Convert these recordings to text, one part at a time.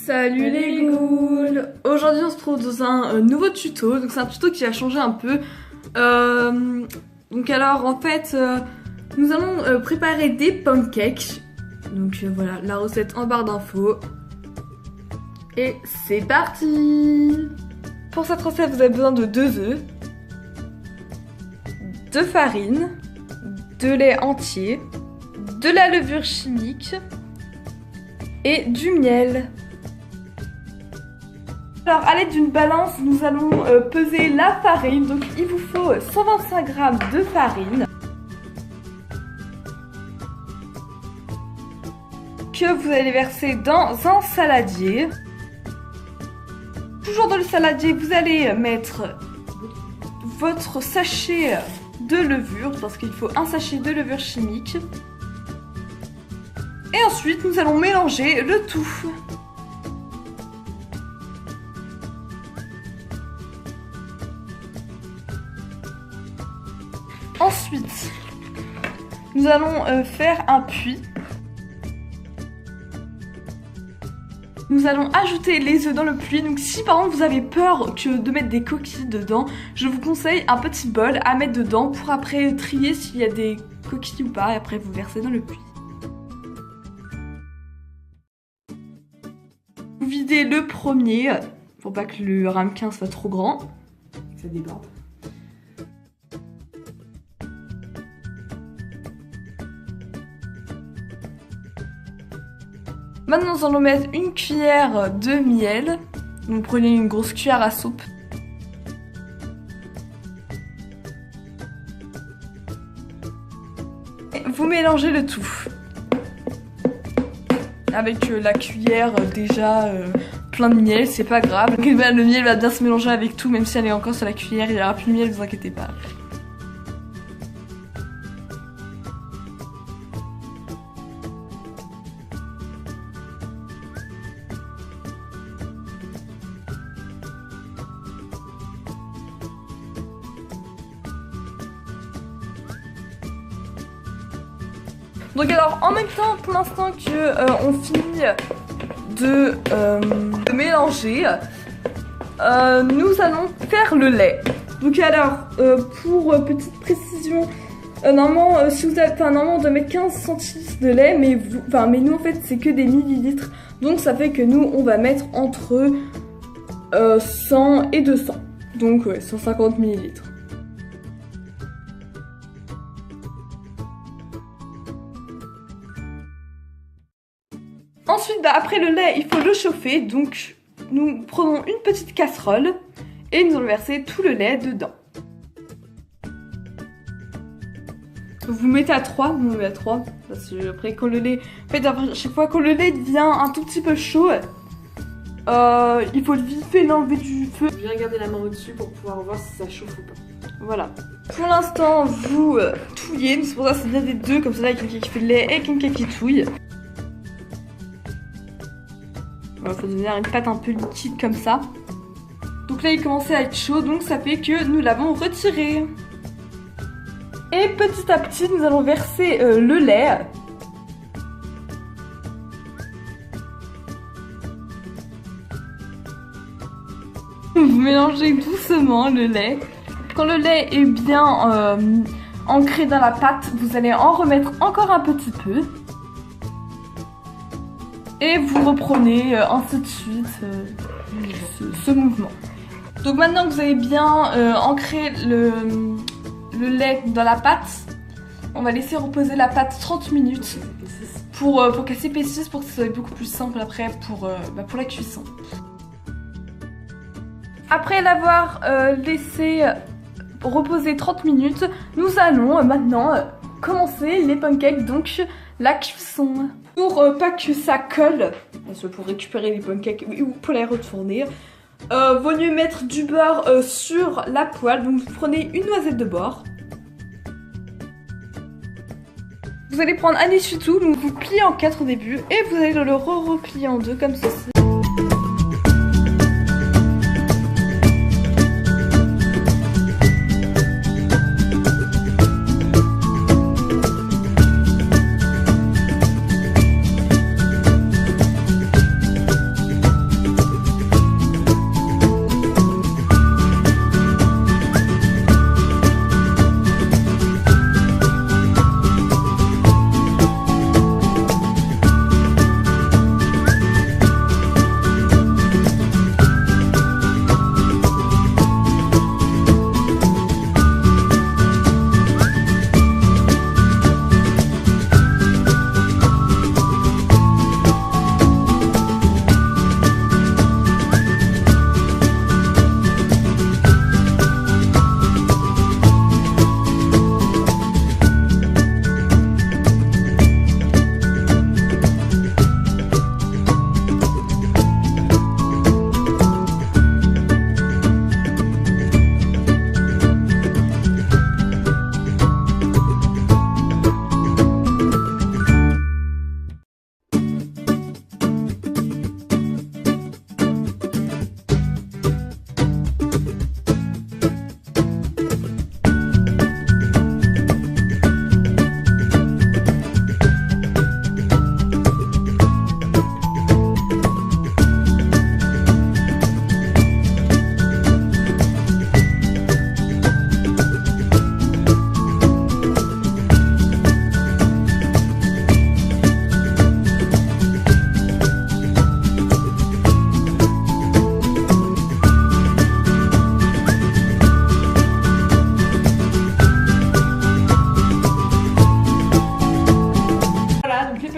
Salut les ghouls. Aujourd'hui on se trouve dans un nouveau tuto, donc c'est un tuto qui a changé un peu. Donc alors en fait nous allons préparer des pancakes. Donc voilà la recette en barre d'infos. Et c'est parti. Pour cette recette vous avez besoin de 2 œufs, de farine, de lait entier, de la levure chimique et du miel. Alors à l'aide d'une balance, nous allons peser la farine. Donc il vous faut 125 g de farine que vous allez verser dans un saladier. Toujours dans le saladier, vous allez mettre votre sachet de levure, parce qu'il faut un sachet de levure chimique. Et ensuite, nous allons mélanger le tout. Ensuite, nous allons faire un puits. Nous allons ajouter les œufs dans le puits. Donc si par exemple vous avez peur de mettre des coquilles dedans, je vous conseille un petit bol à mettre dedans pour après trier s'il y a des coquilles ou pas, et après vous versez dans le puits. Vous videz le premier pour pas que le ramequin soit trop grand. Ça déborde. Maintenant nous allons mettre une cuillère de miel. Vous prenez une grosse cuillère à soupe. Et vous mélangez le tout. Avec la cuillère déjà plein de miel, c'est pas grave. Donc, le miel va bien se mélanger avec tout, même si elle est encore sur la cuillère, il n'y aura plus de miel, vous inquiétez pas. Donc alors en même temps pour l'instant que on finit de mélanger, nous allons faire le lait. Donc alors pour petite précision, normalement si vous avez, normalement on doit mettre 15 centilitres de lait, mais nous en fait c'est que des millilitres, donc ça fait que nous on va mettre entre 100 et 200, donc ouais 150 millilitres. Ensuite, après le lait, il faut le chauffer. Donc, nous prenons une petite casserole et nous allons verser tout le lait dedans. Vous mettez à 3, nous on met à 3. Parce que après, quand le lait. En fait, à chaque fois quand le lait devient un tout petit peu chaud, il faut vite fait l'enlever du feu. Je vais garder la main au-dessus pour pouvoir voir si ça chauffe ou pas. Voilà. Pour l'instant, vous touillez. C'est pour ça que c'est bien des deux, comme ça, avec quelqu'un qui fait le lait et quelqu'un qui touille. Voilà, ça devient une pâte un peu liquide comme ça. Donc là il commençait à être chaud, donc ça fait que nous l'avons retiré. Et petit à petit nous allons verser le lait. Vous mélangez doucement le lait. Quand le lait est bien ancré dans la pâte, vous allez en remettre encore un petit peu. Et vous reprenez ainsi de suite ce mouvement. Donc maintenant que vous avez bien ancré le lait dans la pâte, on va laisser reposer la pâte 30 minutes pour qu'elle s'épaississe, pour que ce soit beaucoup plus simple après pour la cuisson. Après l'avoir laissé reposer 30 minutes, nous allons maintenant commencer les pancakes, donc la cuisson. Pour pas que ça colle, pour récupérer les pancakes ou pour les retourner, vaut mieux mettre du beurre sur la poêle. Donc vous prenez une noisette de bord. Vous allez prendre un essuie-tout, donc vous pliez en 4 au début et vous allez le replier en 2 comme ceci.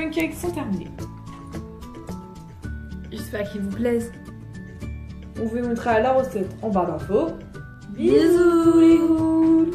pancakes sont terminés. J'espère qu'ils vous plaisent. On vous mettra la recette en barre d'infos. Bisous les ghouls.